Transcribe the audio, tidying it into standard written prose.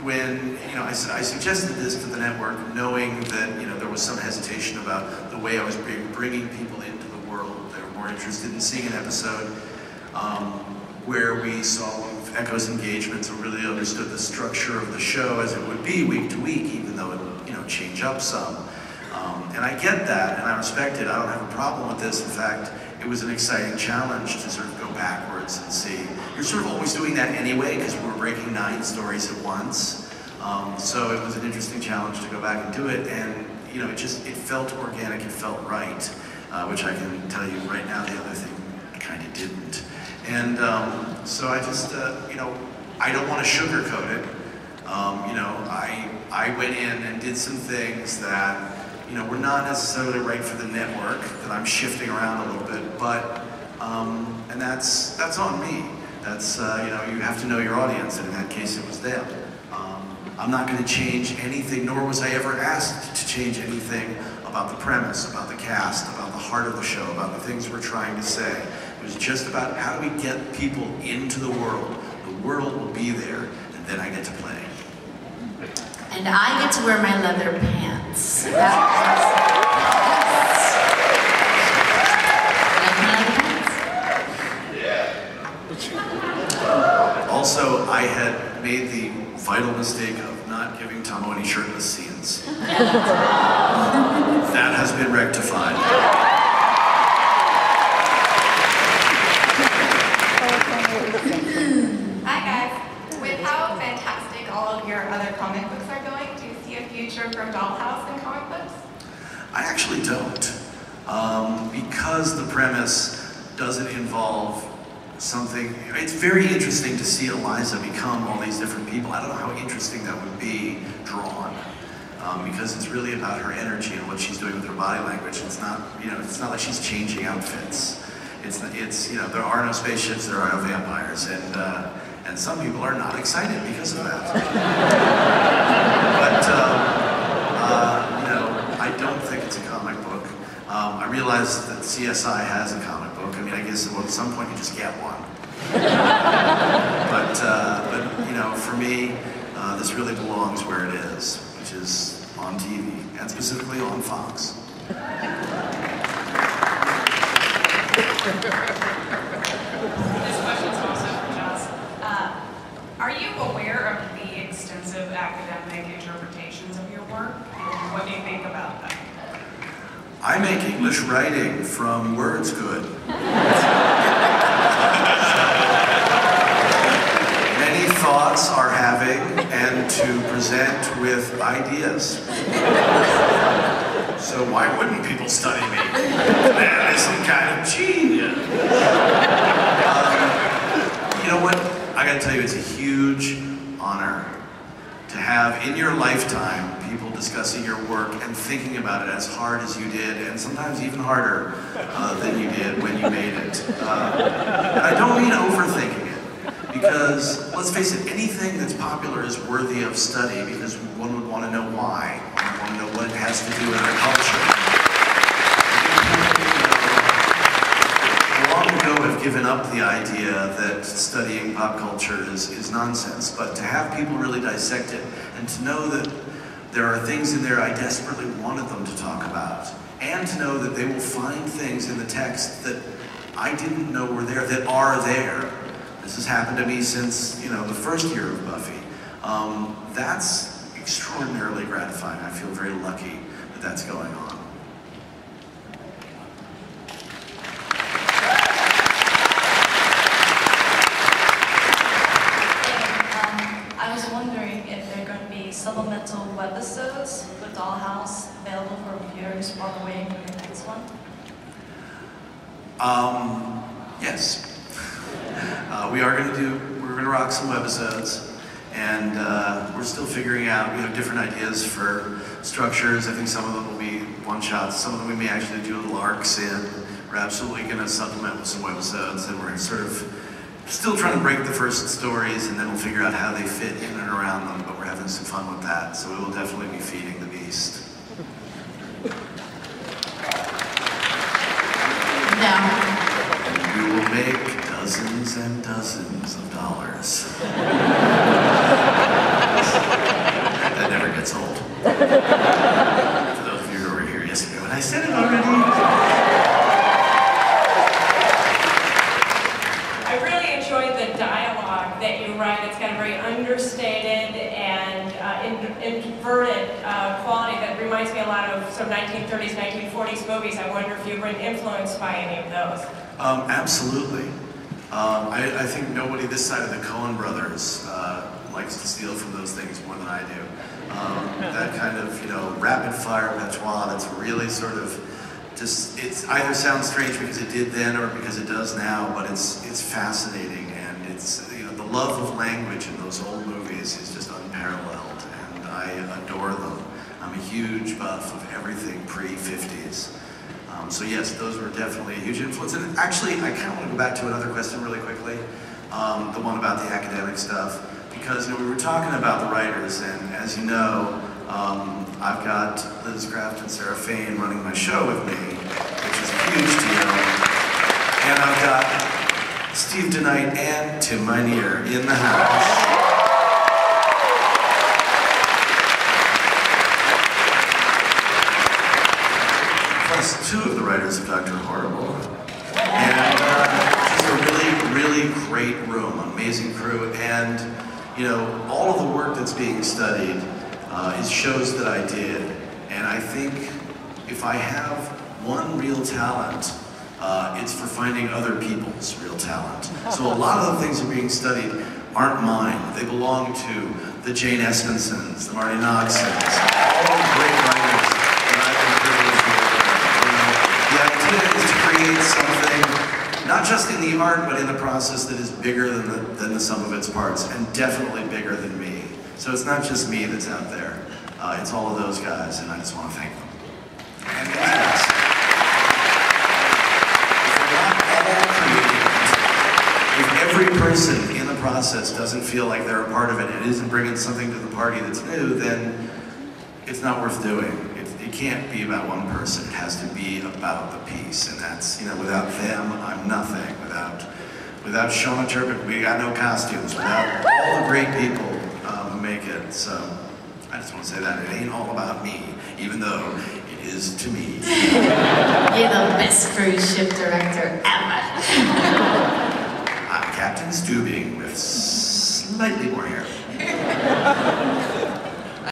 when I suggested this to the network, knowing that there was some hesitation about the way I was bringing people into the world. They were more interested in seeing an episode where we saw Echo's engagements and really understood the structure of the show as it would be week to week, even though it change up some. And I get that, and I respect it. I don't have a problem with this. In fact, it was an exciting challenge to sort of go backwards and see. You're sort of always doing that anyway, because we were breaking 9 stories at once. So it was an interesting challenge to go back and do it, and it felt organic, it felt right, which I can tell you right now, the other thing kind of didn't. And so I just, I don't want to sugarcoat it. I went in and did some things that were not necessarily right for the network, that I'm shifting around a little bit, but, and that's on me. That's, you have to know your audience, and in that case it was them. I'm not going to change anything, nor was I ever asked to change anything about the premise, about the cast, about the heart of the show, about the things we're trying to say. It was just about how do we get people into the world. The world will be there, and then I get to play. And I get to wear my leather pants. Also, I had made the vital mistake of not giving Tahmoh any shirtless scenes. That has been rectified. Hi guys. With how fantastic all of your other comic books are going, do you see a future for Dollhouse in comic books? I actually don't. Because the premise doesn't involve something. It's very interesting to see Eliza become all these different people. I don't know how interesting that would be drawn, because it's really about her energy and what she's doing with her body language. It's not, it's not like she's changing outfits. It's there are no spaceships, there are no vampires, and some people are not excited because of that. But I don't think it's a comic book. I realize that CSI has a comic book. I mean, I guess at some point you just get one. but for me, this really belongs where it is, which is on TV, and specifically on Fox. This question's also for Joss. Are you aware of the extensive academic interpretations of your work, and what do you think about them? I make English writing from words good. Many thoughts are having, and to present with ideas. So why wouldn't people study me? Man, I'm some kind of genius. You know what? I gotta tell you, it's a huge honor to have in your lifetime people discussing your work and thinking about it as hard as you did, and sometimes even harder than you did when you made it. And I don't mean overthinking it, because let's face it, anything that's popular is worthy of study, because one would want to know why. One would want to know what it has to do with our culture. Long ago have given up the idea that studying pop culture is nonsense, but to have people really dissect it, and to know that there are things in there I desperately wanted them to talk about, and to know that they will find things in the text that I didn't know were there, that are there. This has happened to me since, the first year of Buffy. That's extraordinarily gratifying. I feel very lucky that that's going on. I was wondering if there are going to be supplemental webisodes with Dollhouse available for viewers while we're waiting for the next one? Yes. We're going to rock some webisodes, and we're still figuring out, we have different ideas for structures. I think some of them will be one-shots, some of them we may actually do little arcs in. We're absolutely going to supplement with some webisodes, and we're sort of still trying to break the first stories, and then we'll figure out how they fit in and around them, but we're having some fun with that, so we will definitely be feeding the beast. No. We will make dozens and dozens of dollars. understated and inverted quality that reminds me a lot of some 1930s, 1940s movies. I wonder if you've been influenced by any of those. Absolutely. I think nobody this side of the Coen brothers likes to steal from those things more than I do. That kind of, rapid fire patois that's really sort of just, it either sounds strange because it did then or because it does now, but it's fascinating, and it's, the love of language in those old movies is just unparalleled, and I adore them. I'm a huge buff of everything pre-50s. So yes, those were definitely a huge influence. And actually, I kind of want to go back to another question really quickly, the one about the academic stuff, because we were talking about the writers, and as you know, I've got Liz Craft and Sarah Fain running my show with me, which is a huge deal, and I've got Steve DeKnight and Tim Minear in the house. Plus two of the writers of Dr. Horrible. And just a really, really great room, amazing crew, and all of the work that's being studied is shows that I did. And I think if I have one real talent, it's for finding other people's real talent. So a lot of the things that are being studied aren't mine. They belong to the Jane Espensons, the Marty Knoxons, all the great writers that I've been privileged to work with. The idea is to create something, not just in the art, but in the process that is bigger than the sum of its parts, and definitely bigger than me. So it's not just me that's out there. It's all of those guys, and I just want to thank them. And these guys. If every person in the process doesn't feel like they're a part of it and isn't bringing something to the party that's new, then it's not worth doing. It can't be about one person. It has to be about the piece, and that's, without them, I'm nothing. Without Shona Turpin, we got no costumes. Without all the great people who make it. So I just want to say that it ain't all about me, even though it is to me. You're the best cruise ship director ever. I'm Captain Stubing with slightly more hair.